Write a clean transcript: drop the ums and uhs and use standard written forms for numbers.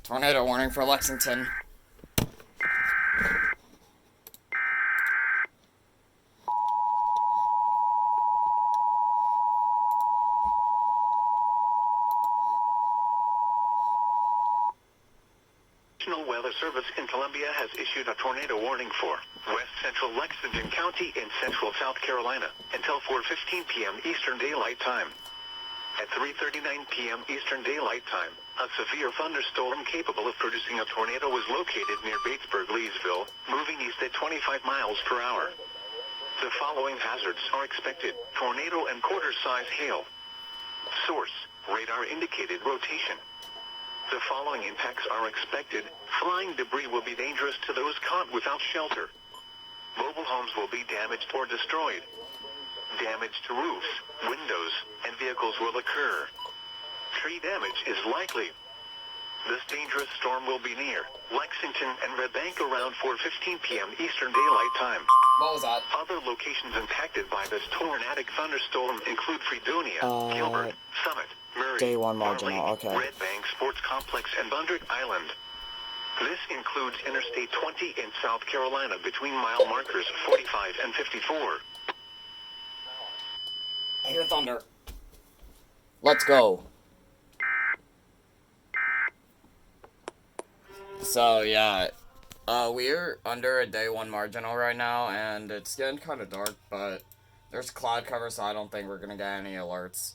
Tornado warning for Lexington. National Weather Service in Columbia has issued a tornado warning for west central Lexington County in central South Carolina until 4:15 p.m. Eastern Daylight Time. At 3:39 p.m. Eastern Daylight Time, a severe thunderstorm capable of producing a tornado was located near Batesburg-Leesville, moving east at 25 miles per hour. The following hazards are expected: tornado and quarter-size hail. Source: radar indicated rotation. The following impacts are expected. Flying debris will be dangerous to those caught without shelter. Mobile homes will be damaged or destroyed. Damage to roofs, windows, and vehicles will occur. Tree damage is likely. This dangerous storm will be near Lexington and Red Bank around 4:15 p.m. Eastern Daylight Time. What was that? Other locations impacted by this tornadic thunderstorm include Fredonia, Gilbert, Summit, Murray, Day 1 marginal, Marlene, okay. Red Bank Sports Complex, and Bundrick Island. This includes Interstate 20 in South Carolina between mile markers 45 and 54. I hear thunder. Let's go. So, yeah. We're under a day 1 marginal right now, and it's getting kind of dark, but there's cloud cover, so I don't think we're gonna get any alerts.